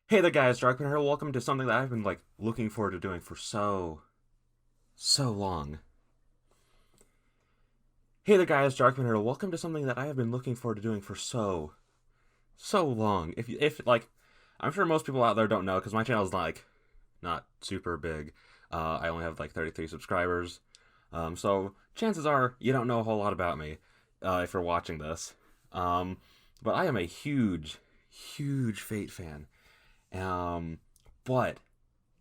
Hey there guys, Darkman here. Welcome to something that I've been looking forward to doing for so long. Hey there guys, Darkman here. Welcome to something that I have been looking forward to doing for so long. If I'm sure most people out there don't know because my channel is not super big. I only have 33 subscribers. So chances are you don't know a whole lot about me if you're watching this. Um, but I am a huge Fate fan. Um, but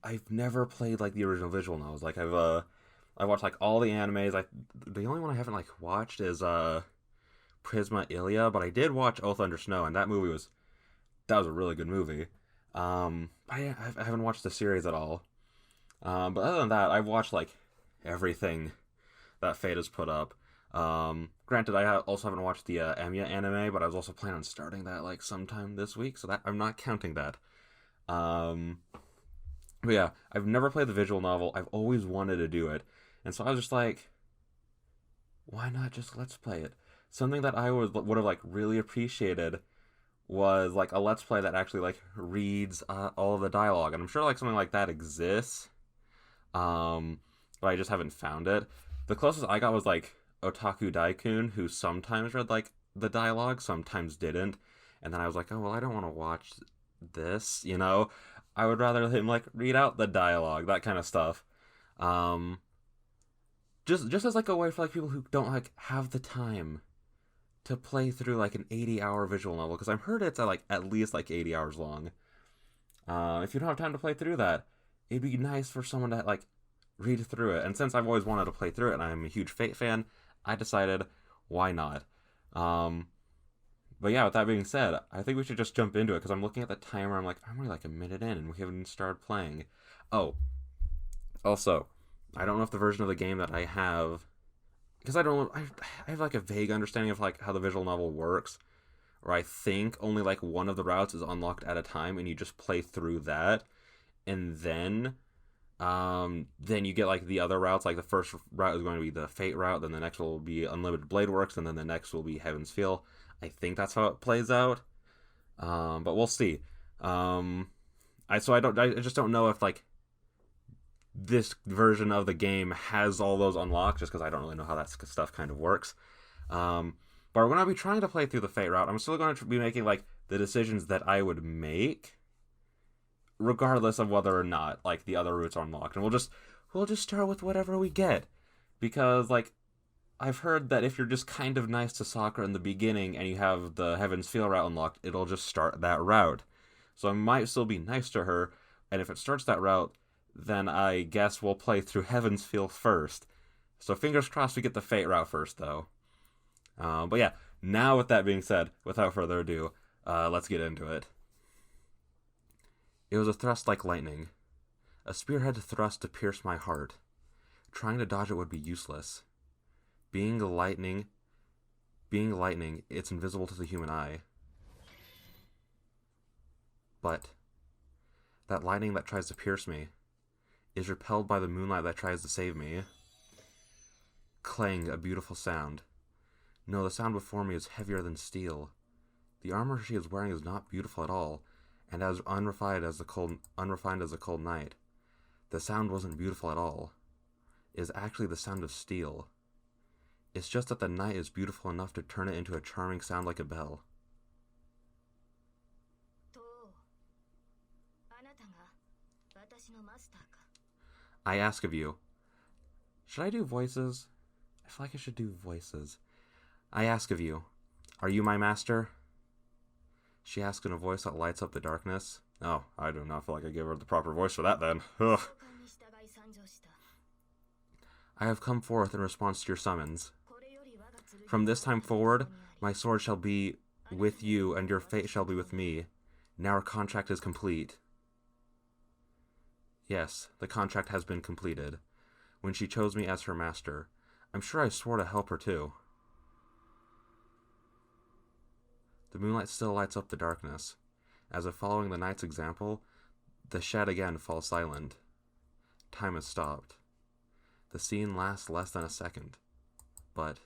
I've never played the original visual novels. I watched all the animes. The only one I haven't watched is Prisma Ilia, but I did watch Oath Under Snow, and that was a really good movie. I haven't watched the series at all. But other than that, I've watched everything that Fate has put up. Granted, also haven't watched the Emiya anime, but I was also planning on starting that sometime this week, so that I'm not counting that. Um, but yeah, I've never played the visual novel. I've always wanted to do it. And so I was just like, why not just let's play it? Something that I would have really appreciated was a let's play that actually reads all of the dialogue. And I'm sure something like that exists. But I just haven't found it. The closest I got was Otaku Daikun, who sometimes read the dialogue, sometimes didn't. And then I was like, oh well, I don't want to watch this. I would rather him read out the dialogue, that kind of stuff. Um, just as a way for people who don't have the time to play through an 80-hour visual novel, because I've heard it's at least 80 hours long. If you don't have time to play through that, it'd be nice for someone to read through it. And since I've always wanted to play through it, and I'm a huge Fate fan, I decided why not. Um, but yeah, with that being said, I think we should just jump into it because I'm looking at the timer. I'm only a minute in and we haven't started playing. Oh, also, I don't know if the version of the game that I have, because I have a vague understanding of how the visual novel works, or I think only one of the routes is unlocked at a time, and you just play through that, and then you get the other routes. The first route is going to be the Fate route, then the next will be Unlimited Blade Works, and then the next will be Heaven's Feel. I think that's how it plays out. But we'll see. I just don't know if this version of the game has all those unlocked, just because I don't really know how that stuff kind of works. But we're going to be trying to play through the Fate route. I'm still going to be making the decisions that I would make, regardless of whether or not the other routes are unlocked. And we'll just start with whatever we get, because I've heard that if you're just kind of nice to Sakura in the beginning and you have the Heaven's Feel route unlocked, it'll just start that route. So I might still be nice to her, and if it starts that route, then I guess we'll play through Heaven's Feel first. So fingers crossed we get the Fate route first, though. But yeah, now with that being said, without further ado, let's get into it. It was a thrust like lightning. A spearhead thrust to pierce my heart. Trying to dodge it would be useless. Being lightning, it's invisible to the human eye. But that lightning that tries to pierce me is repelled by the moonlight that tries to save me. Clang, a beautiful sound. No, the sound before me is heavier than steel. The armor she is wearing is not beautiful at all, and as unrefined as the cold night. The sound wasn't beautiful at all. It is actually the sound of steel. It's just that the night is beautiful enough to turn it into a charming sound like a bell. I ask of you. Should I do voices? I feel like I should do voices. I ask of you. Are you my master? She asks in a voice that lights up the darkness. Oh, I do not feel like I gave her the proper voice for that then. Ugh. I have come forth in response to your summons. From this time forward, my sword shall be with you and your fate shall be with me. Now our contract is complete. Yes, the contract has been completed. When she chose me as her master, I'm sure I swore to help her too. The moonlight still lights up the darkness. As if following the night's example, the shed again falls silent. Time has stopped. The scene lasts less than a second. But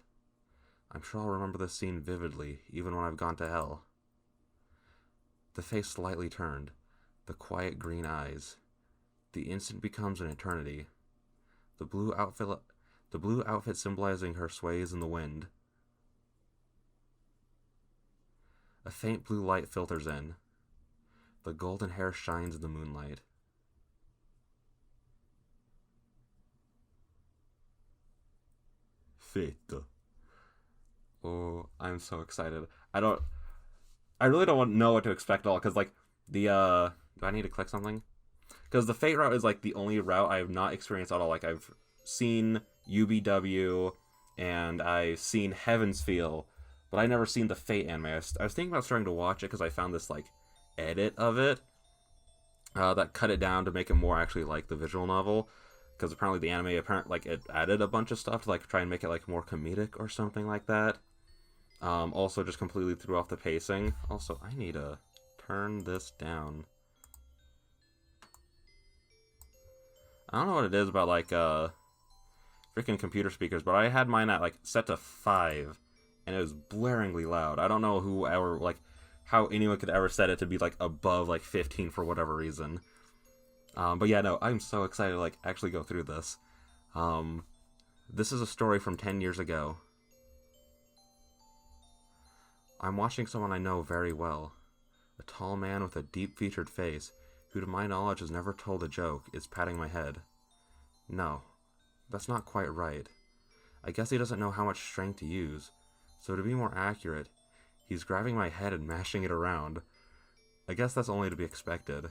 I'm sure I'll remember this scene vividly, even when I've gone to hell. The face slightly turned. The quiet green eyes. The instant becomes an eternity. The blue outfit symbolizing her sways in the wind. A faint blue light filters in. The golden hair shines in the moonlight. Fate. Oh, I'm so excited. I really don't know what to expect at all, because, like, do I need to click something? Because the Fate route is, like, the only route I have not experienced at all. Like, I've seen UBW, and I've seen Heaven's Feel, but I've never seen the Fate anime. I was thinking about starting to watch it, because I found this, like, edit of it, that cut it down to make it more actually like the visual novel, because apparently the anime, like, it added a bunch of stuff to, like, try and make it, like, more comedic or something like that. Also just completely threw off the pacing. Also, I need to turn this down. I don't know what it is about, like, freaking computer speakers, but I had mine at, like, set to 5, and it was blaringly loud. I don't know whoever, like, how anyone could ever set it to be, like, above, like, 15 for whatever reason. But yeah, no, I'm so excited to, like, actually go through this. This is a story from 10 years ago. I'm watching someone I know very well. A tall man with a deep-featured face, who to my knowledge has never told a joke, is patting my head. No, that's not quite right. I guess he doesn't know how much strength to use, so to be more accurate, he's grabbing my head and mashing it around. I guess that's only to be expected.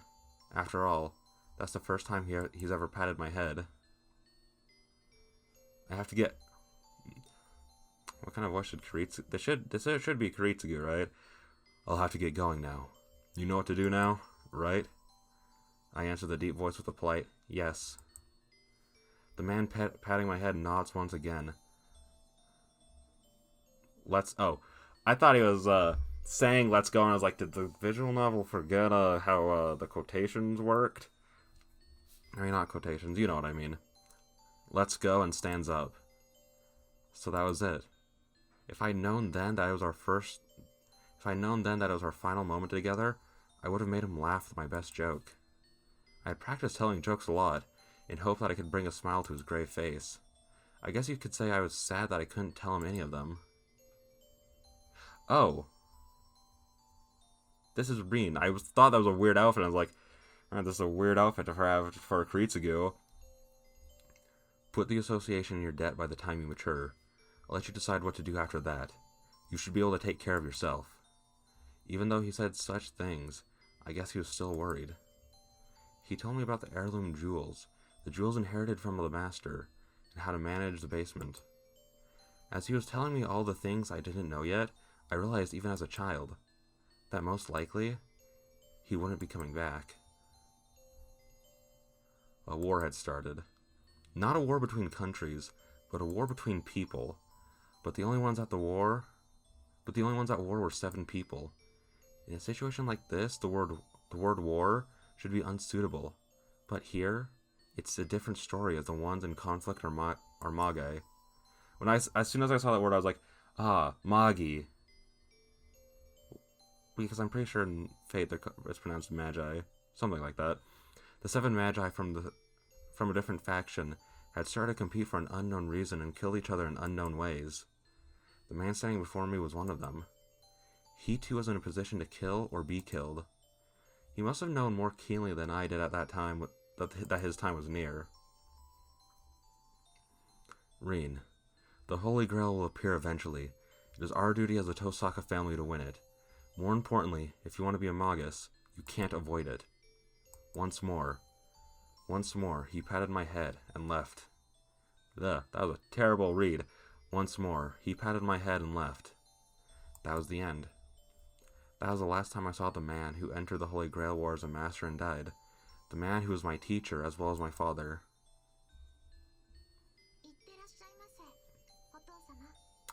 After all, that's the first time he's ever patted my head. I have to get... What kind of voice should Kiritsugu... This should be Kiritsugu, right? I'll have to get going now. You know what to do now, right? I answer the deep voice with a polite, yes. The man patting my head nods once again. Oh, I thought he was saying let's go, and I was like, did the visual novel forget how the quotations worked? I mean, not quotations, you know what I mean. Let's go, and stands up. So that was it. If I'd known then that it was our final moment together, I would have made him laugh with my best joke. I had practiced telling jokes a lot, in hope that I could bring a smile to his grave face. I guess you could say I was sad that I couldn't tell him any of them. Oh. This is Rin. I thought that was a weird outfit. I was like, oh, this is a weird outfit to have for Kiritsugu. Put the association in your debt by the time you mature. I'll let you decide what to do after that. You should be able to take care of yourself. Even though he said such things, I guess he was still worried. He told me about the heirloom jewels, the jewels inherited from the master, and how to manage the basement. As he was telling me all the things I didn't know yet, I realized even as a child, that most likely, he wouldn't be coming back. A war had started. Not a war between countries, but a war between people. But the only ones at war were 7 people. In a situation like this, the word war should be unsuitable. But here, it's a different story, as the ones in conflict are Magi. As soon as I saw that word, I was like, Magi. Because I'm pretty sure in Fate it's pronounced Magi. Something like that. The 7 Magi from a different faction had started to compete for an unknown reason and killed each other in unknown ways. The man standing before me was one of them. He too was in a position to kill or be killed. He must have known more keenly than I did at that time that his time was near. Rin, the Holy Grail will appear eventually. It is our duty as a Tosaka family to win it. More importantly, if you want to be a Magus, you can't avoid it. Once more, he patted my head and left. That was a terrible read. Once more, he patted my head and left. That was the end. That was the last time I saw the man who entered the Holy Grail War as a master and died. The man who was my teacher as well as my father.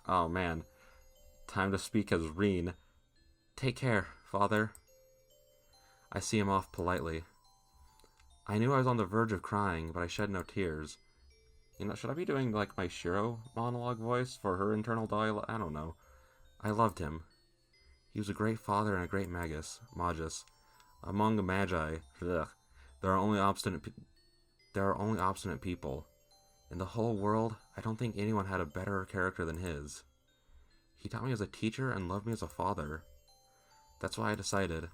Oh man. Time to speak as Rin. Take care, father. I see him off politely. I knew I was on the verge of crying, but I shed no tears. You know, should I be doing, like, my Shiro monologue voice for her internal dialogue? I don't know. I loved him. He was a great father and a great magus. Among the magi, ugh, there are only obstinate people. In the whole world, I don't think anyone had a better character than his. He taught me as a teacher and loved me as a father. That's why I decided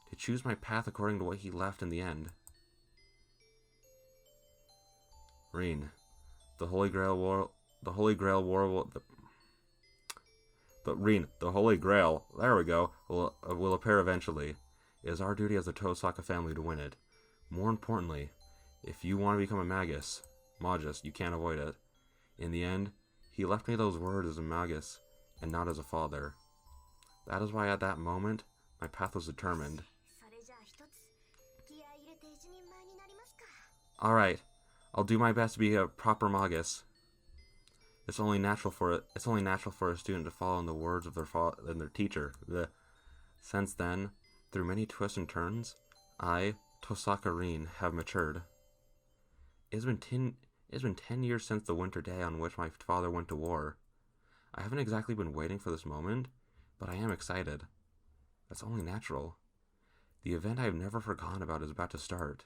to choose my path according to what he left in the end. Reen, the Holy Grail war there we go, will appear eventually. It is our duty as the Tosaka family to win it. More importantly, if you want to become a magus, you can't avoid it. In the end, he left me those words as a magus, and not as a father. That is why at that moment, my path was determined. Alright, I'll do my best to be a proper magus. It's only natural for a student to follow in the words of their teacher. Since then, through many twists and turns, I, Tosaka Reen, have matured. It has been 10 years since the winter day on which my father went to war. I haven't exactly been waiting for this moment, but I am excited. That's only natural. The event I have never forgotten about is about to start.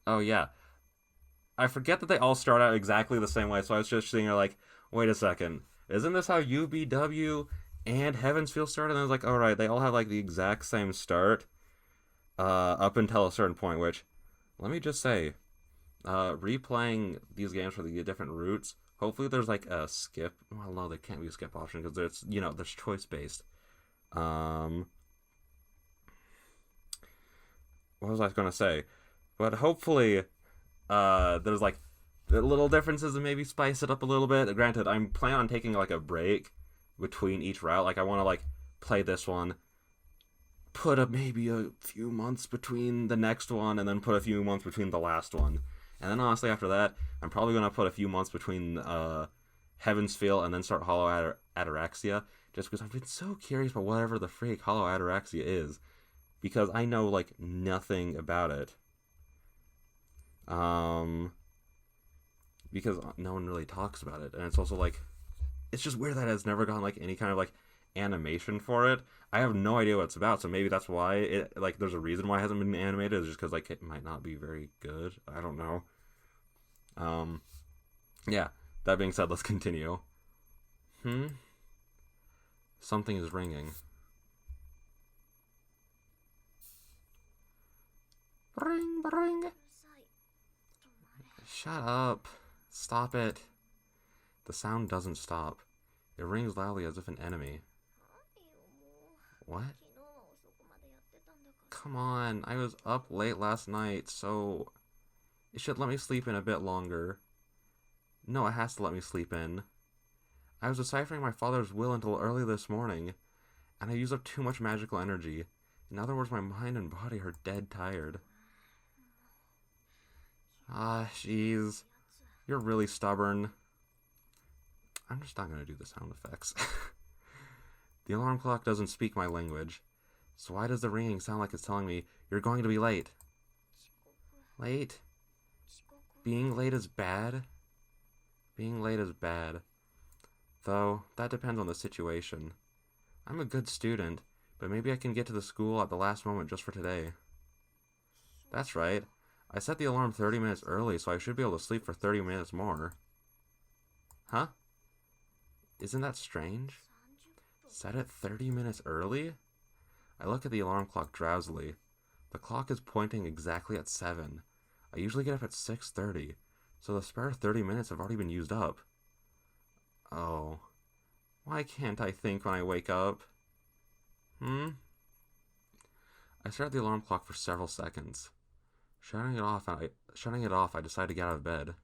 Oh yeah, I forget that they all start out exactly the same way, so I was just sitting there like, wait a second, isn't this how UBW and Heavensfield started? And I was like, alright, they all have like the exact same start, up until a certain point, which, let me just say, replaying these games for the different routes, hopefully there's like a skip, well no, there can't be a skip option, because there's choice based. What was I gonna say? But hopefully, there's like little differences and maybe spice it up a little bit. Granted, I'm planning on taking like a break between each route. Like I want to like play this one, put maybe a few months between the next one, and then put a few months between the last one. And then honestly, after that, I'm probably gonna put a few months between Heavensfield and then start Hollow Ataraxia, just because I've been so curious about whatever the freak Hollow Ataraxia is, because I know like nothing about it. Because no one really talks about it, and it's also like, it's just weird that it's never gotten like any kind of like animation for it. I have no idea what it's about, so maybe that's why it, like, there's a reason why it hasn't been animated, is just because like it might not be very good. I don't know. Yeah, that being said, let's continue. Something is ringing. Ring, ring. Shut up. Stop it. The sound doesn't stop. It rings loudly as if an enemy. What? Come on, I was up late last night, so it should let me sleep in a bit longer. No, it has to let me sleep in. I was deciphering my father's will until early this morning, and I used up too much magical energy. In other words, my mind and body are dead tired. Ah, jeez. You're really stubborn. I'm just not gonna do the sound effects. The alarm clock doesn't speak my language, so why does the ringing sound like it's telling me you're going to be late? Late? Being late is bad? Being late is bad. Though, that depends on the situation. I'm a good student, but maybe I can get to the school at the last moment just for today. That's right. I set the alarm 30 minutes early, so I should be able to sleep for 30 minutes more. Huh? Isn't that strange? Set it 30 minutes early? I look at the alarm clock drowsily. The clock is pointing exactly at 7. I usually get up at 6:30, so the spare 30 minutes have already been used up. Oh. Why can't I think when I wake up? I stare at the alarm clock for several seconds. Shutting it off, I decide to get out of bed.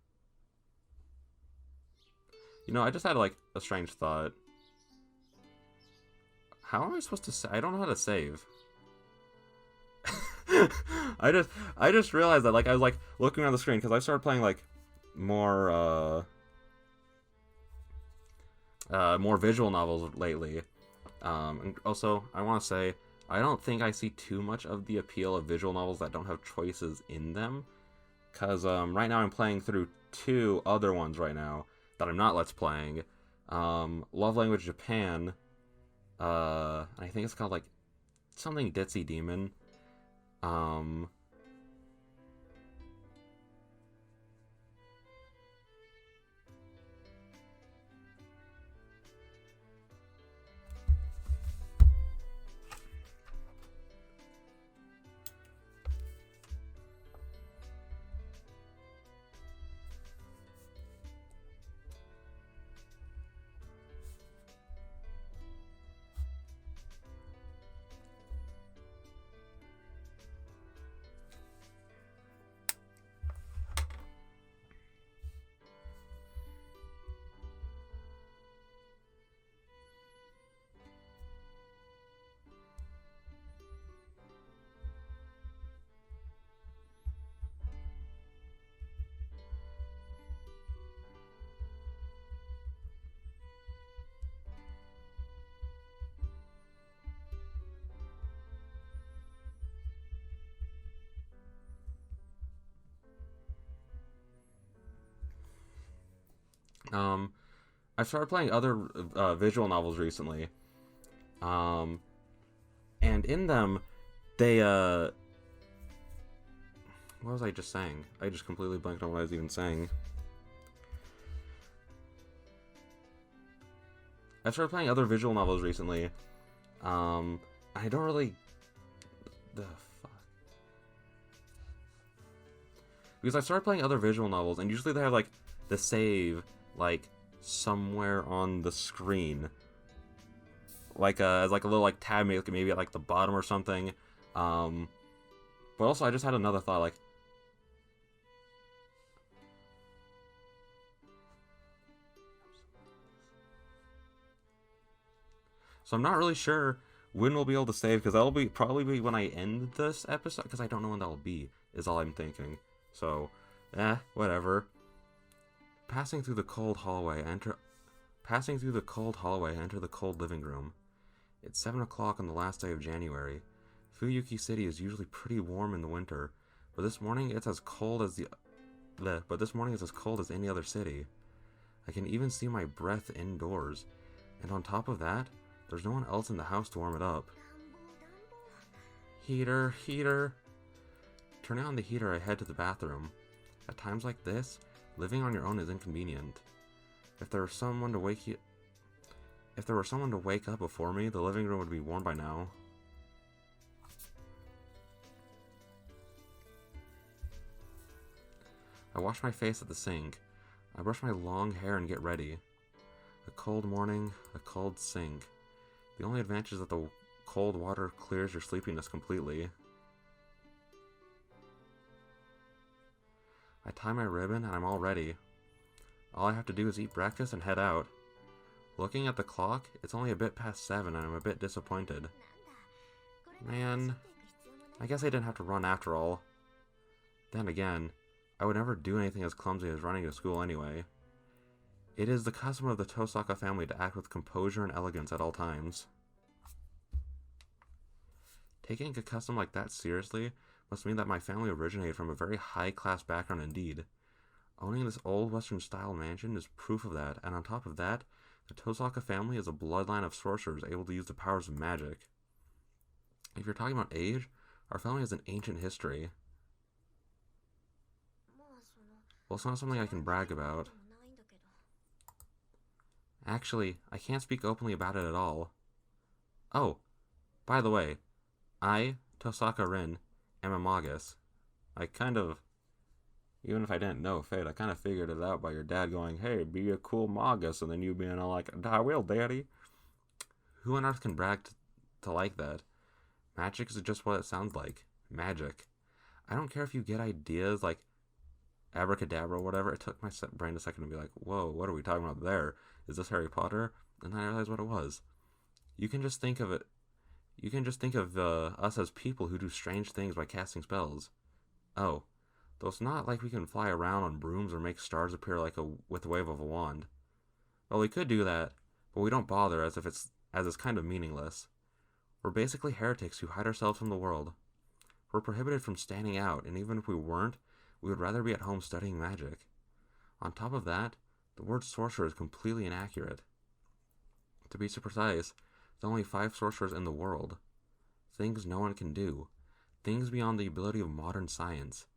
You know, I just had like a strange thought. How am I supposed to I don't know how to save. I just realized that, like, I was like looking around the screen because I started playing like more visual novels lately. And also, I want to say I don't think I see too much of the appeal of visual novels that don't have choices in them. Because right now I'm playing through two other ones right now that I'm not Let's Playing. Love Language Japan. I think it's called like something Ditzy Demon. Um, um, I started playing other visual novels recently. Um, and in them, they what was I just saying? I just completely blanked on what I was even saying. I started playing other visual novels recently. I don't really... The fuck? Because I started playing other visual novels, and usually they have, like, the save, like, somewhere on the screen. Like, as, like, a little, like, tab, maybe at, like, the bottom or something. But also, I just had another thought, like... So I'm not really sure when we'll be able to save, because that'll be probably be when I end this episode, because I don't know when that'll be, is all I'm thinking. So, whatever. Passing through the cold hallway, enter the cold living room. It's 7 o'clock on the last day of January. Fuyuki City is usually pretty warm in the winter, but this morning it's as cold as any other city. I can even see my breath indoors, and on top of that, there's no one else in the house to warm it up. Heater, heater. Turning on the heater, I head to the bathroom. At times like this, living on your own is inconvenient. If there were someone to wake up before me, the living room would be warm by now. I wash my face at the sink. I brush my long hair and get ready. A cold morning, a cold sink. The only advantage is that the cold water clears your sleepiness completely. I tie my ribbon and I'm all ready. All I have to do is eat breakfast and head out. Looking at the clock, it's only a bit past 7 and I'm a bit disappointed. Man, I guess I didn't have to run after all. Then again, I would never do anything as clumsy as running to school anyway. It is the custom of the Tosaka family to act with composure and elegance at all times. Taking a custom like that seriously must mean that my family originated from a very high-class background indeed. Owning this old Western-style mansion is proof of that, and on top of that, the Tosaka family is a bloodline of sorcerers able to use the powers of magic. If you're talking about age, our family has an ancient history. Well, it's not something I can brag about. Actually, I can't speak openly about it at all. Oh, by the way, I, Tosaka Rin, am a magus. Even if I didn't know Fate, I kind of figured it out by your dad going, hey, be a cool magus, and then you being all like, I will, daddy. Who on earth can brag to like that? Magic is just what it sounds like. Magic. I don't care if you get ideas like abracadabra or whatever. It took my brain a second to be like, whoa, what are we talking about there? Is this Harry Potter? And then I realized what it was. You can just think of us as people who do strange things by casting spells. Oh, though it's not like we can fly around on brooms or make stars appear with the wave of a wand. Well, we could do that, but we don't bother as it's kind of meaningless. We're basically heretics who hide ourselves from the world. We're prohibited from standing out, and even if we weren't, we would rather be at home studying magic. On top of that, the word sorcerer is completely inaccurate. To be precise, there's only 5 sorcerers in the world. Things no one can do. Things beyond the ability of modern science.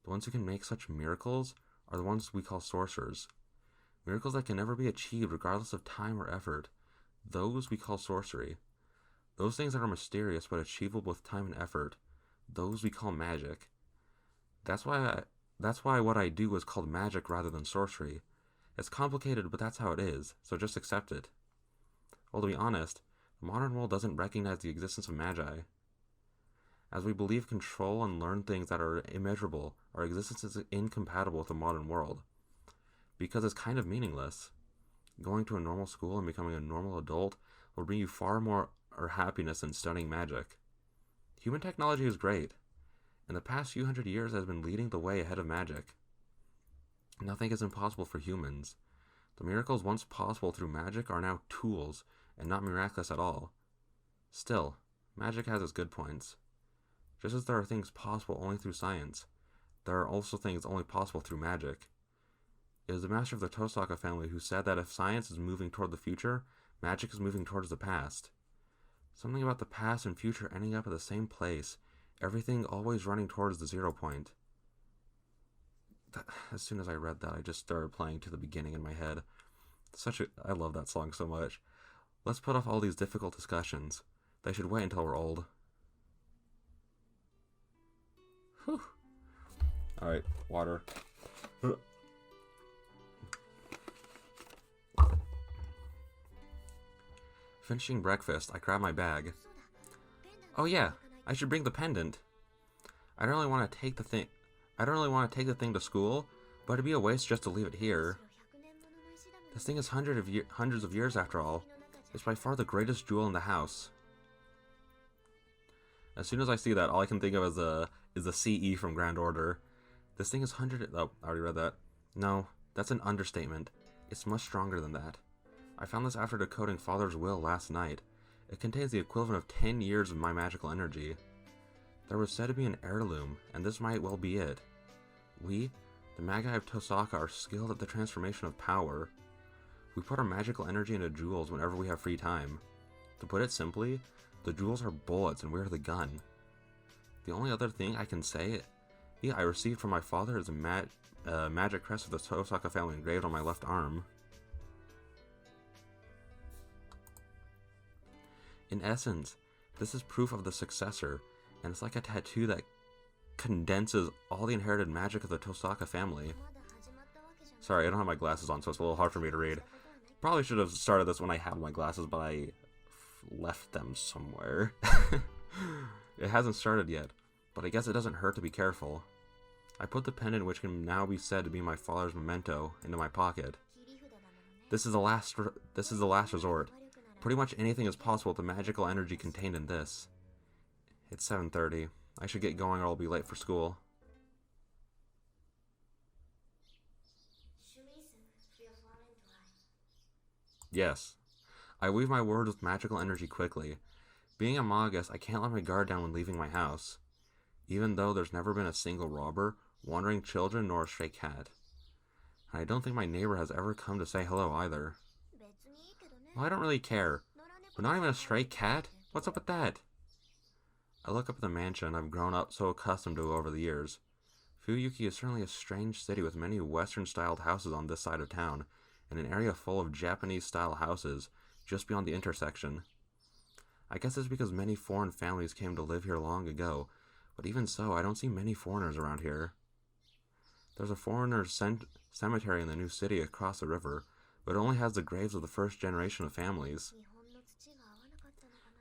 The ones who can make such miracles are the ones we call sorcerers. Miracles that can never be achieved regardless of time or effort. Those we call sorcery. Those things that are mysterious but achievable with time and effort. Those we call magic. That's why what I do is called magic rather than sorcery. It's complicated, but that's how it is, so just accept it. Well, to be honest, the modern world doesn't recognize the existence of magi. As we believe, control, and learn things that are immeasurable, our existence is incompatible with the modern world. Because it's kind of meaningless. Going to a normal school and becoming a normal adult will bring you far more happiness than studying magic. Human technology is great. In the past few hundred years, it has been leading the way ahead of magic. Nothing is impossible for humans. The miracles once possible through magic are now tools, and not miraculous at all. Still, magic has its good points. Just as there are things possible only through science, there are also things only possible through magic. It was the master of the Tosaka family who said that if science is moving toward the future, magic is moving towards the past. Something about the past and future ending up at the same place, everything always running towards the 0 point. As soon as I read that, I just started playing to the beginning in my head. I love that song so much. Let's put off all these difficult discussions. They should wait until we're old. Whew. Alright, water. Finishing breakfast, I grab my bag. Oh yeah, I should bring the pendant. I don't really want to take the thing to school, but it'd be a waste just to leave it here. This thing is hundreds of years after all. It's by far the greatest jewel in the house. As soon as I see that, all I can think of is a CE from Grand Order. This thing is oh, I already read that. No, that's an understatement. It's much stronger than that. I found this after decoding Father's will last night. It contains the equivalent of 10 years of my magical energy. There was said to be an heirloom, and this might well be it. We, the Magi of Tosaka, are skilled at the transformation of power. We put our magical energy into jewels whenever we have free time. To put it simply, the jewels are bullets and we're the gun. The only other thing I can say I received from my father is a magic crest of the Tosaka family engraved on my left arm. In essence, this is proof of the successor, and it's like a tattoo that condenses all the inherited magic of the Tosaka family. Sorry, I don't have my glasses on, so it's a little hard for me to read. Probably should have started this when I had my glasses, but I left them somewhere. It hasn't started yet, but I guess it doesn't hurt to be careful. I put the pendant, which can now be said to be my father's memento, into my pocket. This is the last resort. Pretty much anything is possible with the magical energy contained in this. It's 7:30. I should get going or I'll be late for school. Yes. I weave my words with magical energy quickly. Being a Magus, I can't let my guard down when leaving my house. Even though there's never been a single robber, wandering children, nor a stray cat. And I don't think my neighbor has ever come to say hello either. Well, I don't really care. But not even a stray cat? What's up with that? I look up at the mansion I've grown up so accustomed to over the years. Fuyuki is certainly a strange city with many Western-styled houses on this side of town, and an area full of Japanese-style houses just beyond the intersection. I guess it's because many foreign families came to live here long ago, but even so, I don't see many foreigners around here. There's a foreigners' cemetery in the new city across the river, but it only has the graves of the first generation of families.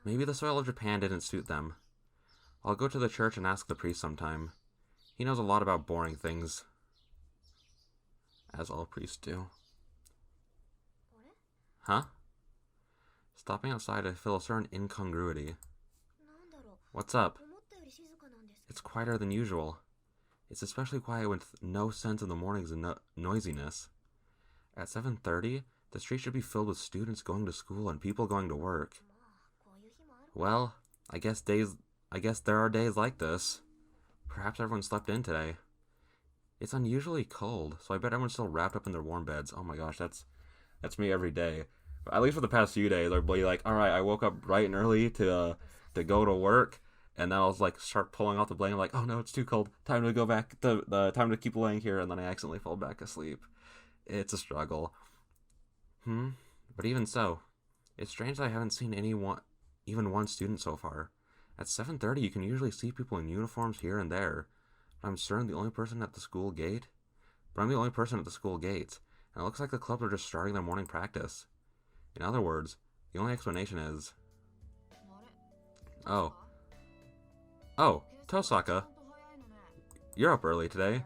Maybe the soil of Japan didn't suit them. I'll go to the church and ask the priest sometime. He knows a lot about boring things. As all priests do. Huh? Stopping outside, I feel a certain incongruity. What's up? It's quieter than usual. It's especially quiet with no sense in the mornings and noisiness. At 7:30, the street should be filled with students going to school and people going to work. Well, I guess there are days like this. Perhaps everyone slept in today. It's unusually cold, so I bet everyone's still wrapped up in their warm beds. Oh my gosh, that's me every day. But at least for the past few days, I'll be like, all right, I woke up bright and early to go to work, and then I'll like start pulling off the blanket, like, oh no, it's too cold. Time to go back. The time to keep laying here, and then I accidentally fall back asleep. It's a struggle. But even so, it's strange that I haven't seen even one student so far. At 7:30, you can usually see people in uniforms here and there. But I'm certain the only person at the school gate. But I'm the only person at the school gates, and it looks like the clubs are just starting their morning practice. In other words, the only explanation is... Oh. Oh, Tosaka. You're up early today.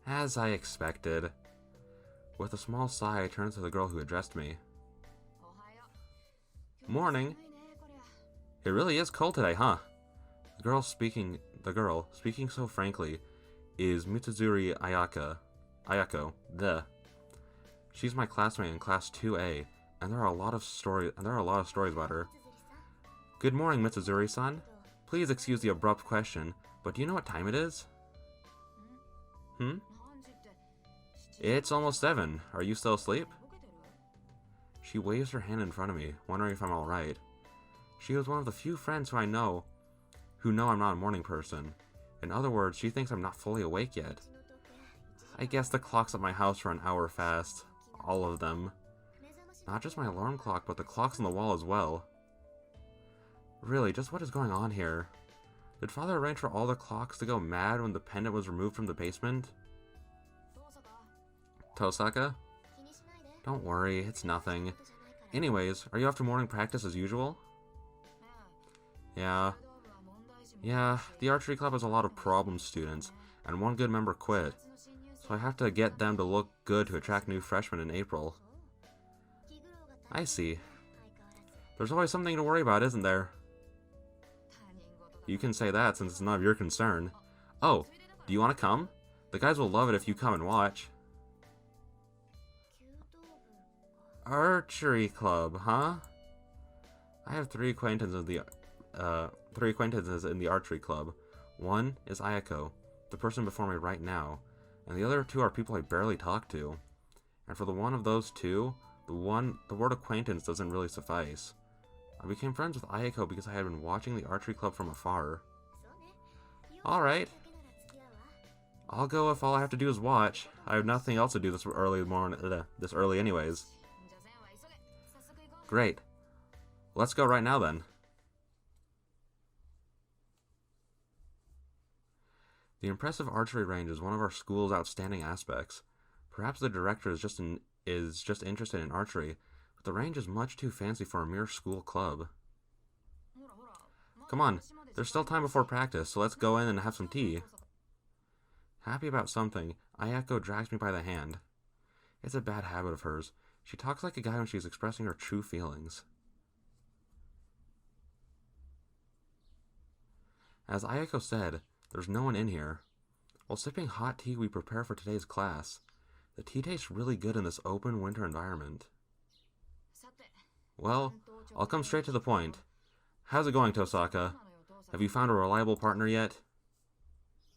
As I expected. With a small sigh, I turned to the girl who addressed me. Morning. It really is cold today, huh? The girl, speaking so frankly, is Mitsuzuri Ayako. She's my classmate in class 2A, and there are a lot of stories about her. Good morning, Mitsuzuri-san. Please excuse the abrupt question, but do you know what time it is? It's almost 7. Are you still asleep? She waves her hand in front of me, wondering if I'm alright. She is one of the few friends who I'm not a morning person. In other words, she thinks I'm not fully awake yet. I guess the clocks at my house are an hour fast. All of them. Not just my alarm clock, but the clocks on the wall as well. Really, just what is going on here? Did Father arrange for all the clocks to go mad when the pendant was removed from the basement? Tosaka? Don't worry, it's nothing. Anyways, are you off to morning practice as usual? Yeah, the archery club has a lot of problem students, and one good member quit. So I have to get them to look good to attract new freshmen in April. I see. There's always something to worry about, isn't there? You can say that since it's none of your concern. Oh, do you want to come? The guys will love it if you come and watch. Archery club, huh? I have three acquaintances in the archery club. One is Ayako, the person before me right now, and the other two are people I barely talk to. And for the one of those two, the word acquaintance doesn't really suffice. I became friends with Ayako because I had been watching the archery club from afar. Alright. I'll go if all I have to do is watch. I have nothing else to do this early anyways. Great. Let's go right now then. The impressive archery range is one of our school's outstanding aspects. Perhaps the director is just interested in archery, but the range is much too fancy for a mere school club. Come on, there's still time before practice, so let's go in and have some tea. Happy about something, Ayako drags me by the hand. It's a bad habit of hers. She talks like a guy when she's expressing her true feelings. As Ayako said, there's no one in here. While sipping hot tea we prepare for today's class. The tea tastes really good in this open winter environment. Well, I'll come straight to the point. How's it going, Tosaka? Have you found a reliable partner yet?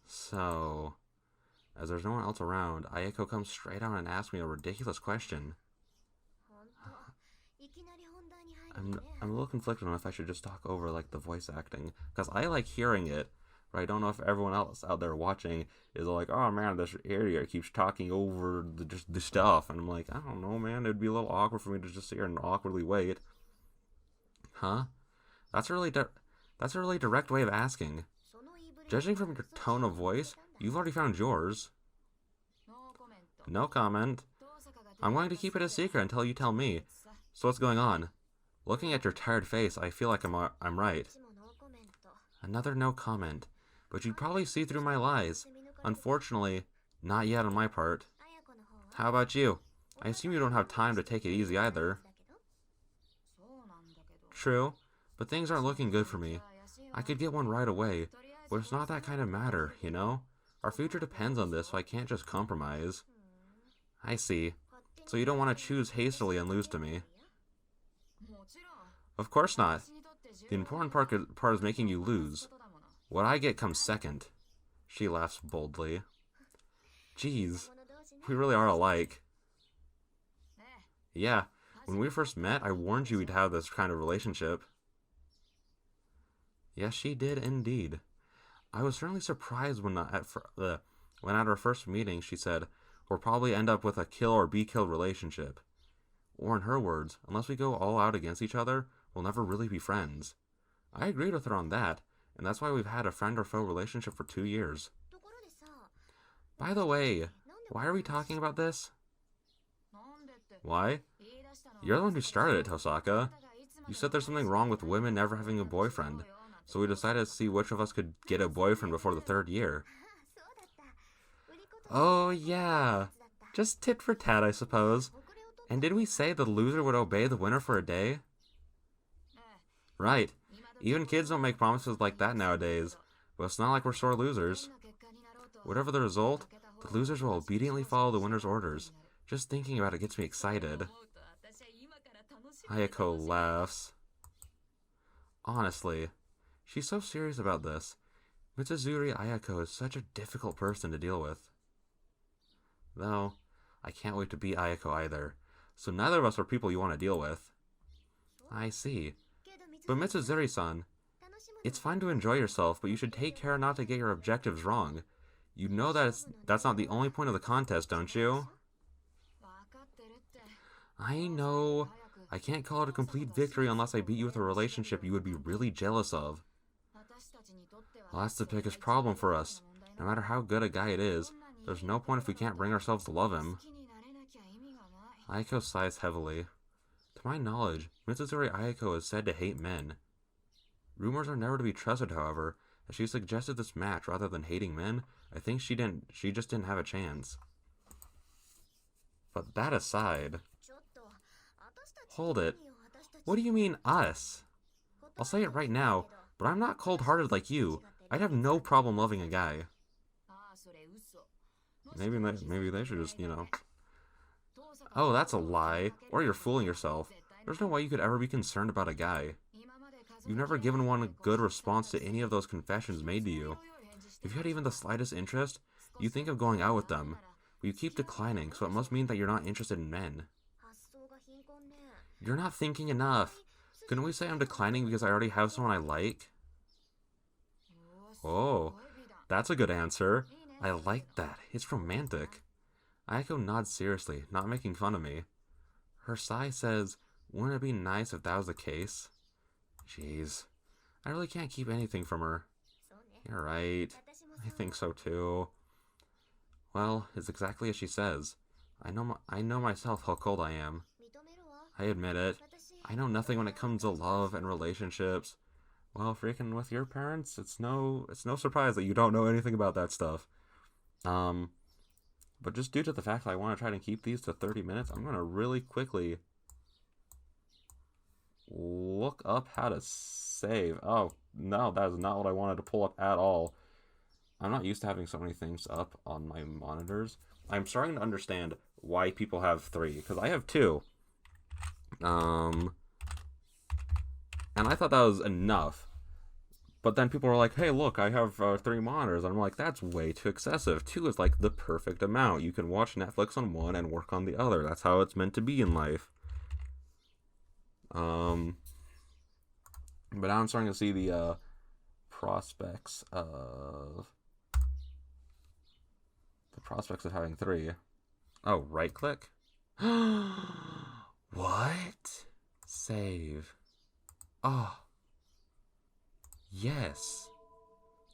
So, as there's no one else around, Ayako comes straight out and asks me a ridiculous question. I'm a little conflicted on if I should just talk over like the voice acting, because I like hearing it, but I don't know if everyone else out there watching is like, oh man, this idiot keeps talking over the stuff, and I'm like, I don't know, man, it'd be a little awkward for me to just sit here and awkwardly wait. Huh? That's a really direct way of asking. Judging from your tone of voice, you've already found yours. No comment. I'm going to keep it a secret until you tell me. So what's going on? Looking at your tired face, I feel like I'm right. Another no comment. But you'd probably see through my lies. Unfortunately, not yet on my part. How about you? I assume you don't have time to take it easy either. True, but things aren't looking good for me. I could get one right away, but it's not that kind of matter, you know? Our future depends on this, so I can't just compromise. I see. So you don't want to choose hastily and lose to me? Of course not. The important part is making you lose. What I get comes second. She laughs boldly. Geez, we really are alike. Yeah, when we first met, I warned you we'd have this kind of relationship. Yes, she did indeed. I was certainly surprised when at our first meeting she said, we'll probably end up with a kill or be killed relationship. Or in her words, unless we go all out against each other, we'll never really be friends. I agreed with her on that, and that's why we've had a friend or foe relationship for 2 years. By the way, why are we talking about this? Why? You're the one who started it, Tosaka. You said there's something wrong with women never having a boyfriend, so we decided to see which of us could get a boyfriend before the 3rd year. Oh yeah, just tit for tat, I suppose. And did we say the loser would obey the winner for a day? Right. Even kids don't make promises like that nowadays, but it's not like we're sore losers. Whatever the result, the losers will obediently follow the winner's orders. Just thinking about it gets me excited. Ayako laughs. Honestly, she's so serious about this. Mitsuzuri Ayako is such a difficult person to deal with. Though, I can't wait to beat Ayako either, so neither of us are people you want to deal with. I see. But Mitsuzuri-san, it's fine to enjoy yourself, but you should take care not to get your objectives wrong. You know that's not the only point of the contest, don't you? I know. I can't call it a complete victory unless I beat you with a relationship you would be really jealous of. Well, that's the biggest problem for us. No matter how good a guy it is, there's no point if we can't bring ourselves to love him. Ayako sighs heavily. To my knowledge, Mitsuzuri Ayako is said to hate men. Rumors are never to be trusted, however. As she suggested this match rather than hating men, I think she just didn't have a chance. But that aside... Hold it. What do you mean, us? I'll say it right now, but I'm not cold-hearted like you. I'd have no problem loving a guy. Maybe they should just, Oh, that's a lie. Or you're fooling yourself. There's no way you could ever be concerned about a guy. You've never given one a good response to any of those confessions made to you. If you had even the slightest interest, you think of going out with them. But you keep declining, so it must mean that you're not interested in men. You're not thinking enough. Couldn't we say I'm declining because I already have someone I like? Oh, that's a good answer. I like that. It's romantic. Ayako nods seriously, not making fun of me. Her sigh says, wouldn't it be nice if that was the case? Jeez. I really can't keep anything from her. You're right. I think so too. Well, it's exactly as she says. I know myself how cold I am. I admit it. I know nothing when it comes to love and relationships. Well, freaking with your parents, it's no surprise that you don't know anything about that stuff. But just due to the fact that I want to try to keep these to 30 minutes, I'm going to really quickly look up how to save. Oh, no, that is not what I wanted to pull up at all. I'm not used to having so many things up on my monitors. I'm starting to understand why people have 3, because I have 2. And I thought that was enough. But then people were like, hey, look, I have 3 monitors. And I'm like, that's way too excessive. 2 is like the perfect amount. You can watch Netflix on one and work on the other. That's how it's meant to be in life. But now I'm starting to see the prospects of having 3. Oh, right click? What? Save. Oh. Yes.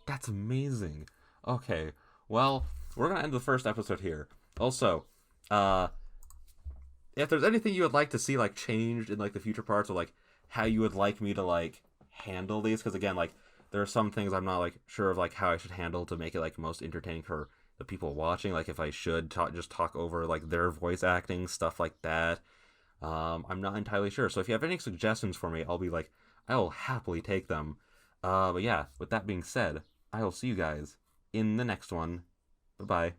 That's amazing. Okay. Well, we're going to end the first episode here. Also, if there's anything you would like to see, like, changed in, like, the future parts, or, like, how you would like me to, like, handle these, because, again, like, there are some things I'm not, like, sure of, like, how I should handle to make it, like, most entertaining for the people watching, like, if I should just talk over, like, their voice acting, stuff like that. I'm not entirely sure. So if you have any suggestions for me, I'll be like, I will happily take them. But yeah, with that being said, I will see you guys in the next one. Bye-bye.